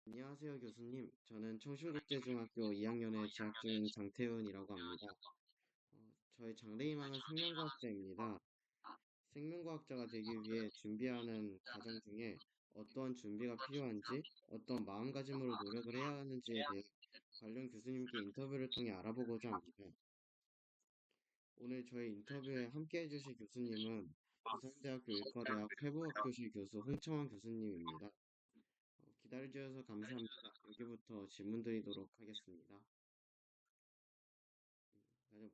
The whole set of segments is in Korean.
안녕하세요, 교수님. 저는 청신국제중학교 2학년에 재학 중인 장태훈이라고 합니다. 저의 장래희망은 생명과학자입니다. 생명과학자가 되기 위해 준비하는 과정 중에 어떠한 준비가 필요한지, 어떤 마음가짐으로 노력을 해야 하는지에 대해 관련 교수님께 인터뷰를 통해 알아보고자 합니다. 오늘 저희 인터뷰에 함께 해주실 교수님은 부산대학교 의과대학 폐부학교실 교수 홍청환 교수님입니다. 기다려주셔서 감사합니다. 여기부터 질문 드리도록 하겠습니다.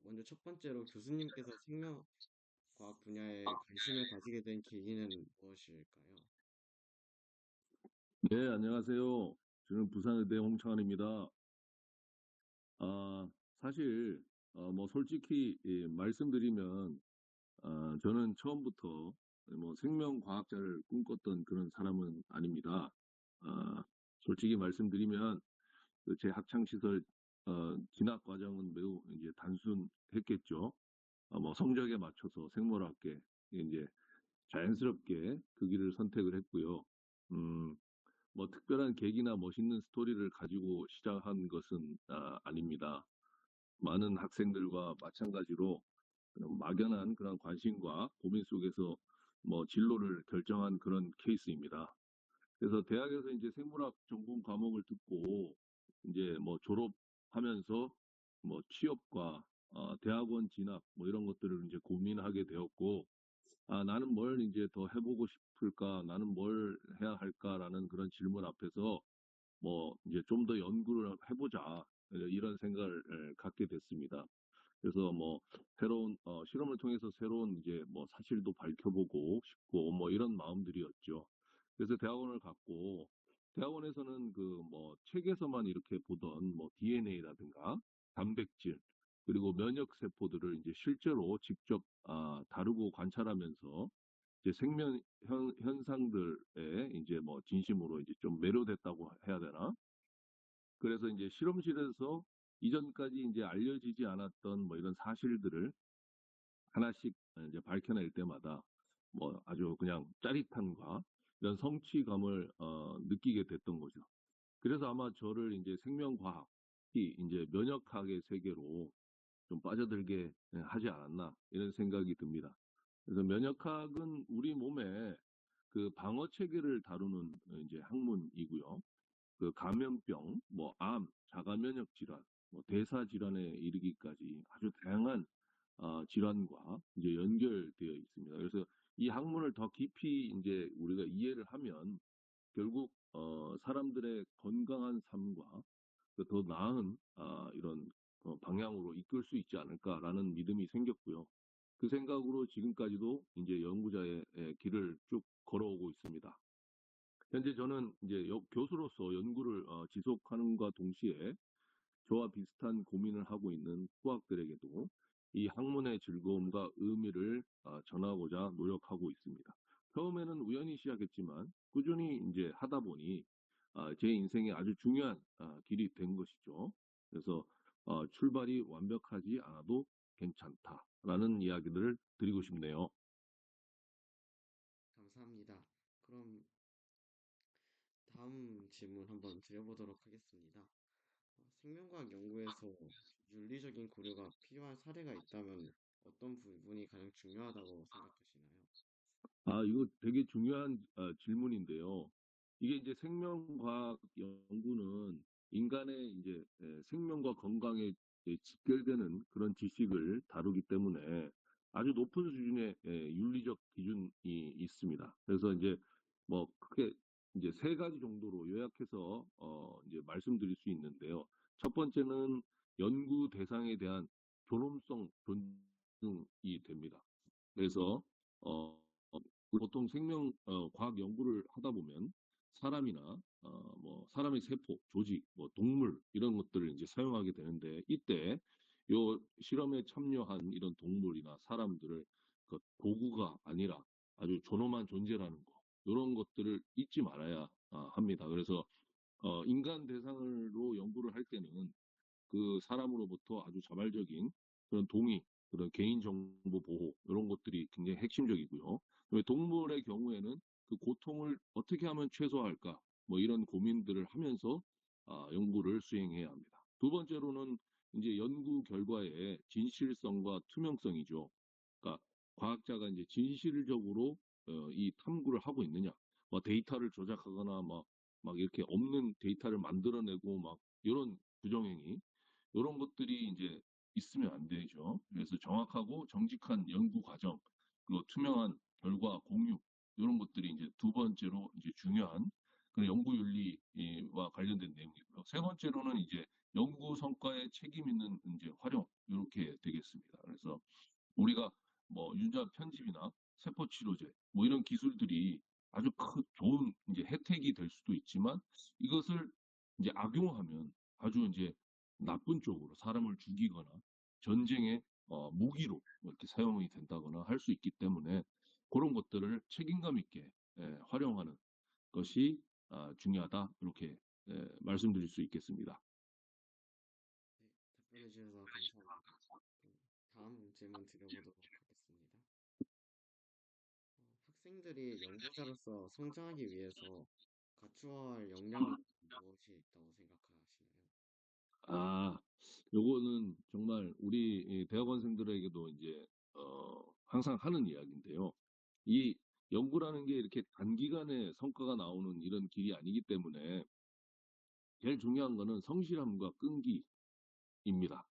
먼저 첫 번째로 교수님께서 생명과학 분야에 관심을 가지게 된 계기는 무엇일까요? 네, 안녕하세요. 저는 부산의대 홍창환입니다. 아, 사실, 뭐, 솔직히, 말씀드리면, 저는 처음부터 뭐, 생명과학자를 꿈꿨던 그런 사람은 아닙니다. 아, 솔직히 말씀드리면, 그제 학창시설, 진학 과정은 매우 이제 단순했겠죠. 뭐, 성적에 맞춰서 생물학계, 이제 자연스럽게 그 길을 선택을 했고요. 음, 뭐 특별한 계기나 멋있는 스토리를 가지고 시작한 것은 아닙니다. 많은 학생들과 마찬가지로 그런 막연한 그런 관심과 고민 속에서 뭐 진로를 결정한 그런 케이스입니다. 그래서 대학에서 이제 생물학 전공 과목을 듣고 이제 뭐 졸업하면서 뭐 취업과 대학원 진학 뭐 이런 것들을 이제 고민하게 되었고, 나는 뭘 이제 더 해보고 싶을까, 나는 뭘 해야 할까라는 그런 질문 앞에서 뭐 이제 좀 더 연구를 해보자 이런 생각을 갖게 됐습니다. 그래서 뭐 새로운 실험을 통해서 새로운 이제 뭐 사실도 밝혀보고 싶고 뭐 이런 마음들이었죠. 그래서 대학원을 갔고 대학원에서는 그 뭐 책에서만 이렇게 보던 뭐 DNA라든가 단백질 그리고 면역 세포들을 이제 실제로 직접 다루고 관찰하면서 이제 생명 현상들에 이제 뭐 진심으로 이제 좀 매료됐다고 해야 되나? 그래서 이제 실험실에서 이전까지 이제 알려지지 않았던 뭐 이런 사실들을 하나씩 이제 밝혀낼 때마다 뭐 아주 그냥 짜릿함과 이런 성취감을 느끼게 됐던 거죠. 그래서 아마 저를 이제 생명과학이 이제 면역학의 세계로 좀 빠져들게 하지 않았나 이런 생각이 듭니다. 그래서 면역학은 우리 몸의 그 방어 체계를 다루는 이제 학문이고요. 그 감염병, 뭐 암, 자가 면역 질환, 뭐 대사 질환에 이르기까지 아주 다양한 질환과 이제 연결되어 있습니다. 그래서 이 학문을 더 깊이 이제 우리가 이해를 하면 결국 사람들의 건강한 삶과 그더 나은 이런 방향으로 이끌 수 있지 않을까라는 믿음이 생겼고요. 그 생각으로 지금까지도 이제 연구자의 길을 쭉 걸어오고 있습니다. 현재 저는 이제 교수로서 연구를 지속하는과 동시에 저와 비슷한 고민을 하고 있는 후학들에게도 이 학문의 즐거움과 의미를 전하고자 노력하고 있습니다. 처음에는 우연히 시작했지만 꾸준히 이제 하다 보니 제 인생에 아주 중요한 길이 된 것이죠. 그래서 출발이 완벽하지 않아도 괜찮다라는 이야기들을 드리고 싶네요. 감사합니다. 그럼 다음 질문 한번 드려보도록 하겠습니다. 생명과학 연구에서 윤리적인 고려가 필요한 사례가 있다면 어떤 부분이 가장 중요하다고 생각하시나요? 이거 되게 중요한 질문인데요. 이게 이제 생명과학 연구는 인간의 이제 생명과 건강에 직결되는 그런 지식을 다루기 때문에 아주 높은 수준의 윤리적 기준이 있습니다. 그래서 이제 뭐 크게 이제 세 가지 정도로 요약해서 이제 말씀드릴 수 있는데요. 첫 번째는 연구 대상에 대한 존엄성 존중이 됩니다. 그래서 어, 보통 과학 연구를 하다 보면 사람이나 뭐 사람의 세포, 조직, 뭐 동물 이런 것들을 이제 사용하게 되는데 이때 요 실험에 참여한 이런 동물이나 사람들을 그 도구가 아니라 아주 존엄한 존재라는 거 이런 것들을 잊지 말아야 합니다. 그래서 인간 대상으로 연구를 할 때는 그 사람으로부터 아주 자발적인 그런 동의, 그런 개인정보 보호 이런 것들이 굉장히 핵심적이고요. 동물의 경우에는 그 고통을 어떻게 하면 최소화할까? 뭐 이런 고민들을 하면서 연구를 수행해야 합니다. 두 번째로는 이제 연구 결과의 진실성과 투명성이죠. 그러니까 과학자가 이제 진실적으로 이 탐구를 하고 있느냐, 뭐 데이터를 조작하거나 막 이렇게 없는 데이터를 만들어내고 막 이런 부정행위, 이런 것들이 이제 있으면 안 되죠. 그래서 정확하고 정직한 연구 과정, 그리고 투명한 결과 공유, 이런 것들이 이제 두 번째로 이제 중요한 그런 연구 윤리와 관련된 내용이고요. 세 번째로는 이제 연구 성과에 책임 있는 이제 활용, 이렇게 되겠습니다. 그래서 우리가 뭐 유전 편집이나 세포 치료제 뭐 이런 기술들이 아주 큰 좋은 이제 혜택이 될 수도 있지만 이것을 이제 악용하면 아주 이제 나쁜 쪽으로 사람을 죽이거나 전쟁의 무기로 이렇게 사용이 된다거나 할 수 있기 때문에 그런 것들을 책임감 있게 활용하는 것이 중요하다 이렇게 말씀드릴 수 있겠습니다. 네, 답변해 주셔서 감사합니다. 그럼 다음 질문 드려보도록 하겠습니다. 학생들이 연구자로서 성장하기 위해서 갖추어야 할 역량은 무엇이 있다고 생각하시나요? 아, 요거는 정말 우리 이 대학원생들에게도 이제 항상 하는 이야기인데요. 이 연구라는 게 이렇게 단기간에 성과가 나오는 이런 길이 아니기 때문에 제일 중요한 거는 성실함과 끈기입니다.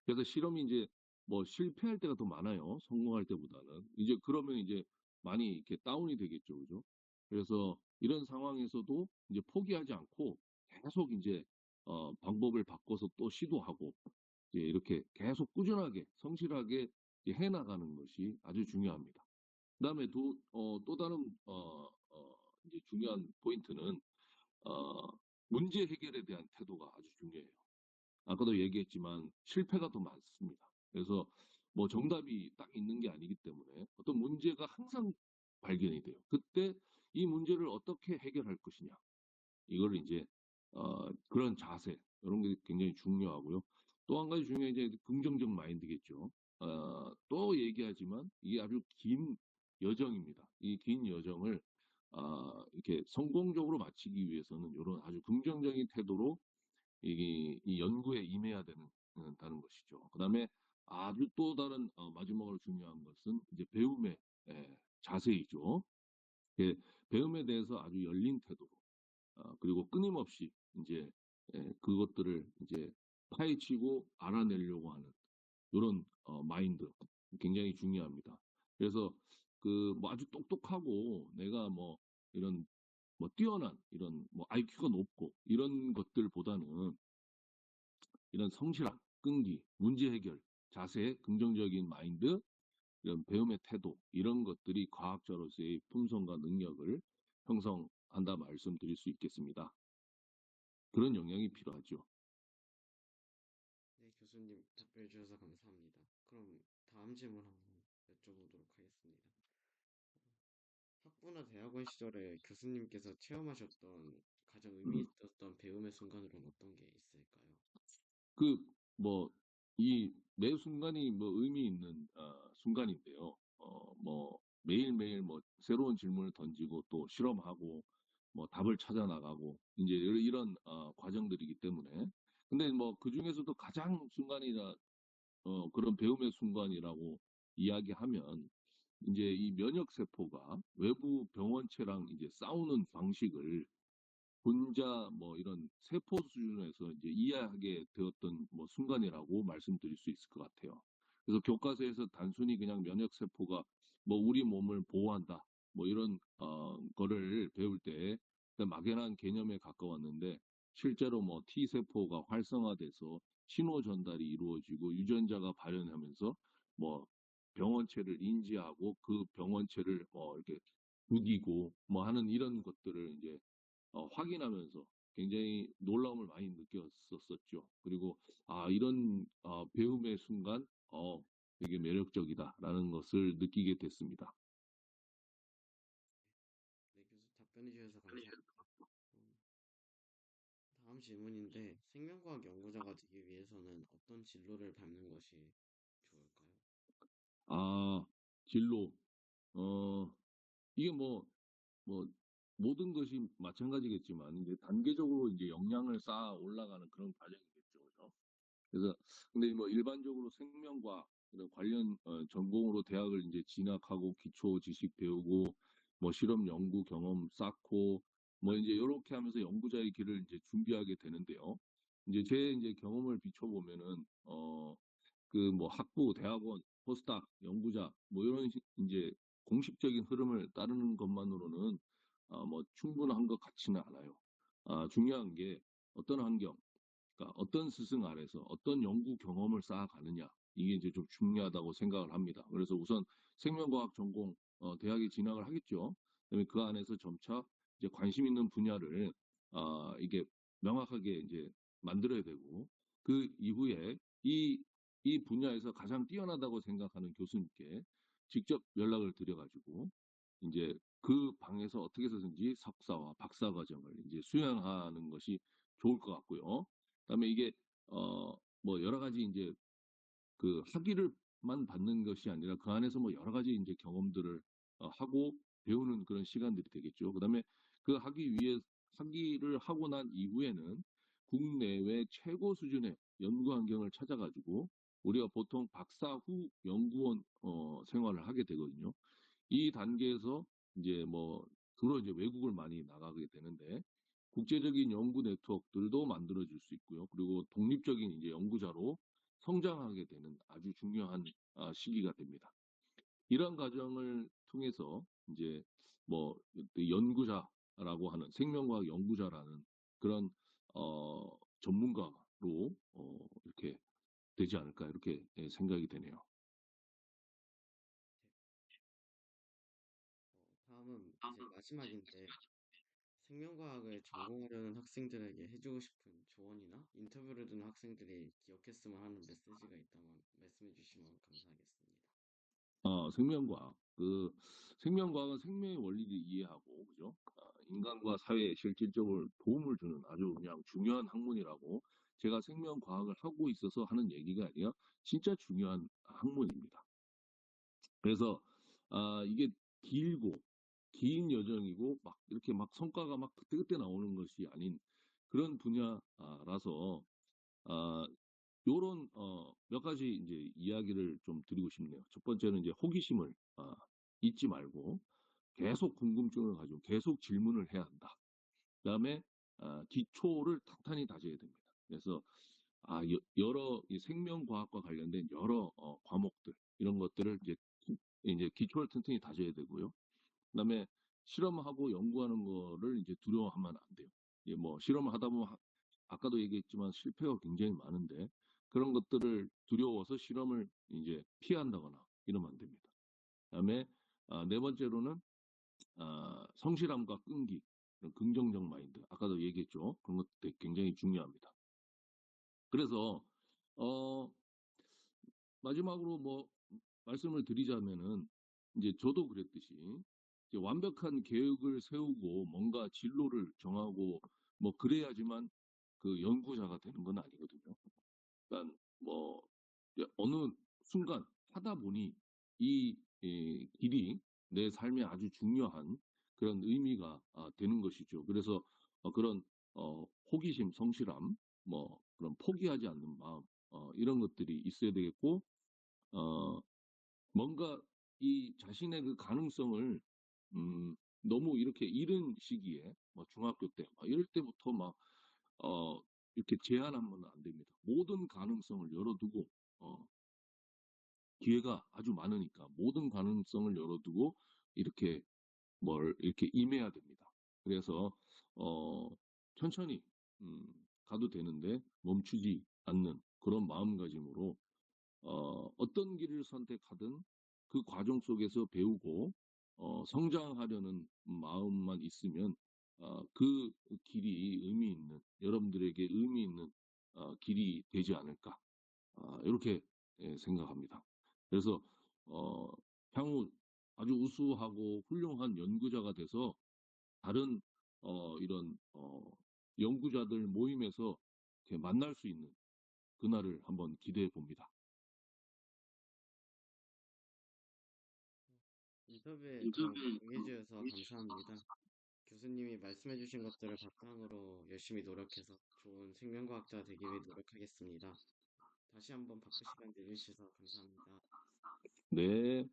그래서 실험이 이제 뭐 실패할 때가 더 많아요. 성공할 때보다는. 이제 그러면 이제 많이 이렇게 다운이 되겠죠. 그죠? 그래서 이런 상황에서도 이제 포기하지 않고 계속 이제 방법을 바꿔서 또 시도하고 이제 이렇게 계속 꾸준하게 성실하게 이제 해나가는 것이 아주 중요합니다. 그다음에 또 다른 이제 중요한 포인트는 어, 문제 해결에 대한 태도가 아주 중요해요. 아까도 얘기했지만 실패가 더 많습니다. 그래서 뭐 정답이 딱 있는 게 아니기 때문에 어떤 문제가 항상 발견이 돼요. 그때 이 문제를 어떻게 해결할 것이냐. 이걸 이제 그런 자세 이런 게 굉장히 중요하고요. 또 한 가지 중요한 이제 긍정적 마인드겠죠. 또 얘기하지만 이게 아주 긴 여정입니다. 이 긴 여정을 이렇게 성공적으로 마치기 위해서는 이런 아주 긍정적인 태도로 이 연구에 임해야 다는 것이죠. 그다음에 아주 또 다른 마지막으로 중요한 것은 이제 배움의 자세이죠. 예, 배움에 대해서 아주 열린 태도로 그리고 끊임없이 이제 그것들을 이제 파헤치고 알아내려고 하는 이런 마인드 굉장히 중요합니다. 그래서 그 뭐 아주 똑똑하고 내가 뭐 이런 뭐 뛰어난 이런 뭐 IQ가 높고 이런 것들보다는 이런 성실함, 끈기, 문제 해결, 자세, 긍정적인 마인드, 이런 배움의 태도, 이런 것들이 과학자로서의 품성과 능력을 형성한다 말씀드릴 수 있겠습니다. 그런 역량이 필요하죠. 네, 교수님 답변해 주셔서 감사합니다. 그럼 다음 질문 한번 여쭤보도록 하겠습니다. 학부나 대학원 시절에 교수님께서 체험하셨던 가장 의미 음. 있었던 배움의 순간으로는 어떤 게 있을까요? 그, 뭐, 이 매 순간이 뭐 의미 있는 순간인데요. 뭐, 매일매일 뭐 새로운 질문을 던지고 또 실험하고 뭐 답을 찾아 나가고 이제 이런 과정들이기 때문에. 근데 뭐 그 중에서도 가장 순간이나 그런 배움의 순간이라고 이야기하면 이제 이 면역 세포가 외부 병원체랑 이제 싸우는 방식을 혼자 뭐 이런 세포 수준에서 이제 이해하게 되었던 뭐 순간이라고 말씀드릴 수 있을 것 같아요. 그래서 교과서에서 단순히 그냥 면역 세포가 뭐 우리 몸을 보호한다 뭐 이런 거를 배울 때 막연한 개념에 가까웠는데 실제로 뭐 T 세포가 활성화돼서 신호 전달이 이루어지고 유전자가 발현하면서 뭐 병원체를 인지하고 그 병원체를 이렇게 죽이고 뭐 하는 이런 것들을 이제 확인하면서 굉장히 놀라움을 많이 느꼈었죠. 그리고 이런 배움의 순간 되게 매력적이다라는 것을 느끼게 됐습니다. 네, 교수 답변해 주셔서 감사합니다. 음, 다음 질문인데 생명과학 연구자가 되기 위해서는 어떤 진로를 밟는 것이 좋을까요? 아, 진로. 어, 이게 뭐 모든 것이 마찬가지겠지만 이제 단계적으로 이제 역량을 쌓아 올라가는 그런 과정이겠죠. 그죠? 그래서 근데 뭐 일반적으로 생명과학 이런 관련 전공으로 대학을 이제 진학하고 기초 지식 배우고 뭐 실험 연구 경험 쌓고 뭐 이제 이렇게 하면서 연구자의 길을 이제 준비하게 되는데요. 이제 제 이제 경험을 비춰보면은 그 뭐 학부, 대학원, 포스닥, 연구자 뭐 이런 이제 공식적인 흐름을 따르는 것만으로는 뭐 충분한 것 같지는 않아요. 중요한 게 어떤 환경, 그러니까 어떤 스승 아래서 어떤 연구 경험을 쌓아가느냐 이게 이제 좀 중요하다고 생각을 합니다. 그래서 우선 생명과학 전공 대학에 진학을 하겠죠. 그다음에 그 안에서 점차 이제 관심 있는 분야를 이게 명확하게 이제 만들어야 되고 그 이후에 이 분야에서 가장 뛰어나다고 생각하는 교수님께 직접 연락을 드려가지고 이제 그 방에서 어떻게 해서든지 석사와 박사 과정을 이제 수행하는 것이 좋을 것 같고요. 그다음에 이게 뭐 여러 가지 이제 그 학위를만 받는 것이 아니라 그 안에서 뭐 여러 가지 이제 경험들을 하고 배우는 그런 시간들이 되겠죠. 그다음에 그 학위를 하고 난 이후에는 국내외 최고 수준의 연구 환경을 찾아가지고 우리가 보통 박사 후 연구원 생활을 하게 되거든요. 이 단계에서 이제 뭐 주로 이제 외국을 많이 나가게 되는데 국제적인 연구 네트워크들도 만들어질 수 있고요. 그리고 독립적인 이제 연구자로 성장하게 되는 아주 중요한 시기가 됩니다. 이런 과정을 통해서 이제 뭐 연구자라고 하는 생명과학 연구자라는 그런 전문가로 이렇게 되지 않을까 이렇게 생각이 되네요. 다음은 이제 마지막인데 생명과학을 전공하려는 학생들에게 해주고 싶은 조언이나 인터뷰를 듣는 학생들이 기억했으면 하는 메시지가 있다면 말씀해 주시면 감사하겠습니다. 생명과학. 생명과학은 생명의 원리를 이해하고, 그죠? 인간과 사회에 실질적으로 도움을 주는 아주 그냥 중요한 학문이라고 제가 생명과학을 하고 있어서 하는 얘기가 아니라 진짜 중요한 학문입니다. 그래서, 이게 길고, 긴 여정이고, 막 이렇게 막 성과가 막 그때그때 나오는 것이 아닌 그런 분야라서, 아, 요런 몇 가지 이제 이야기를 좀 드리고 싶네요. 첫 번째는 이제 호기심을 잊지 말고 계속 궁금증을 가지고 계속 질문을 해야 한다. 그다음에 기초를 탄탄히 다져야 됩니다. 그래서 여러 이 생명과학과 관련된 여러 과목들 이런 것들을 이제 기초를 튼튼히 다져야 되고요. 그다음에 실험하고 연구하는 거를 이제 두려워하면 안 돼요. 이게 뭐 실험을 하다 보면 아까도 얘기했지만 실패가 굉장히 많은데 그런 것들을 두려워서 실험을 이제 피한다거나 이러면 안 됩니다. 그다음에 네 번째로는 성실함과 끈기, 긍정적 마인드. 아까도 얘기했죠. 그런 것도 굉장히 중요합니다. 그래서 어, 마지막으로 뭐 말씀을 드리자면은 이제 저도 그랬듯이 이제 완벽한 계획을 세우고 뭔가 진로를 정하고 뭐 그래야지만 그 연구자가 되는 건 아니거든요. 그러니까 뭐 어느 순간 하다 보니 이 길이 내 삶에 아주 중요한 그런 의미가 되는 것이죠. 그래서 그런 호기심, 성실함, 뭐 그런 포기하지 않는 마음 이런 것들이 있어야 되겠고 어, 뭔가 이 자신의 그 가능성을 너무 이렇게 이른 시기에 뭐 중학교 때 이럴 때부터 막 이렇게 제한하면 안 됩니다. 모든 가능성을 열어두고 어, 기회가 아주 많으니까 모든 가능성을 열어두고 이렇게 뭘 이렇게 임해야 됩니다. 그래서 어, 천천히 가도 되는데 멈추지 않는 그런 마음가짐으로 어떤 길을 선택하든 그 과정 속에서 배우고 성장하려는 마음만 있으면 그 길이 의미 있는 여러분들에게 의미 있는 길이 되지 않을까 이렇게 생각합니다. 그래서 어, 향후 아주 우수하고 훌륭한 연구자가 돼서 다른 이런 연구자들 모임에서 이렇게 만날 수 있는 그날을 한번 기대해 봅니다. 인터뷰에 좀 응해주셔서 감사합니다. 교수님이 말씀해주신 것들을 바탕으로 열심히 노력해서 좋은 생명과학자 되기 위해 노력하겠습니다. 다시 한번 바쁘 시간 내주셔서 감사합니다. 네.